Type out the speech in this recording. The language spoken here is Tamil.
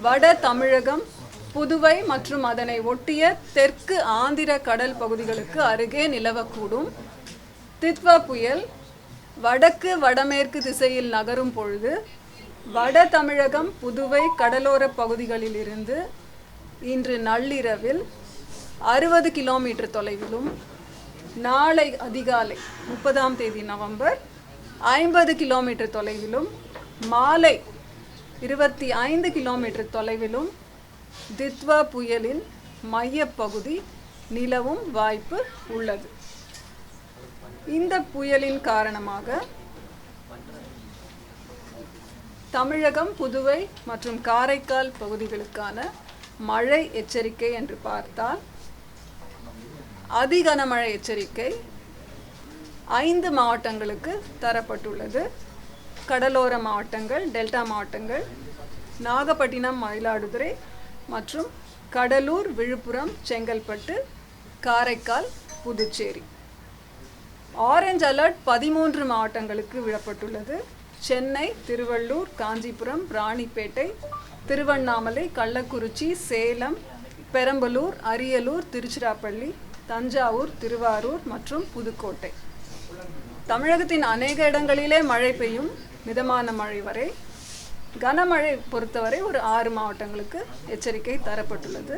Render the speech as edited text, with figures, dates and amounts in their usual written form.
வட தமிழகம், புதுவை மற்றும் அதனை ஒட்டிய தெற்கு ஆந்திர கடல் பகுதிகளுக்கு அருகே நிலவக்கூடும். தித்வா புயல் வடக்கு வடமேற்கு திசையில் நகரும் பொழுது வட தமிழகம், புதுவை கடலோர பகுதிகளில் இருந்து இன்று நள்ளிரவில் 60 கிலோமீட்டர் தொலைவிலும், நாளை அதிகாலை 30ஆம் தேதி நவம்பர் 50 கிலோமீட்டர் தொலைவிலும், மாலை 25 கிலோமீட்டர் தொலைவிலும் தித்வா புயலின் மையப்பகுதி நிலவும் வாய்ப்பு உள்ளது. இந்த புயலின் காரணமாக தமிழகம், புதுவை மற்றும் காரைக்கால் பகுதிகளுக்கான மழை எச்சரிக்கை என்று பார்த்தால், அதிகனமழை எச்சரிக்கை 5 மாவட்டங்களுக்கு தரப்பட்டுள்ளது. கடலோர மாவட்டங்கள், டெல்டா மாவட்டங்கள், நாகப்பட்டினம், மயிலாடுதுறை மற்றும் கடலூர், விழுப்புரம், செங்கல்பட்டு, காரைக்கால், புதுச்சேரி. ஆரஞ்ச் அலர்ட் 13 மாவட்டங்களுக்கு விடப்பட்டுள்ளது. சென்னை, திருவள்ளூர், காஞ்சிபுரம், ராணிப்பேட்டை, திருவண்ணாமலை, கள்ளக்குறிச்சி, சேலம், பெரம்பலூர், அரியலூர், திருச்சிராப்பள்ளி, தஞ்சாவூர், திருவாரூர் மற்றும் புதுக்கோட்டை. தமிழகத்தின் அநேக இடங்களிலே மழை பெய்யும். மிதமான மழை வரை, கனமழை பொறுத்தவரை ஒரு 6 மாவட்டங்களுக்கு எச்சரிக்கை தரப்பட்டுள்ளது.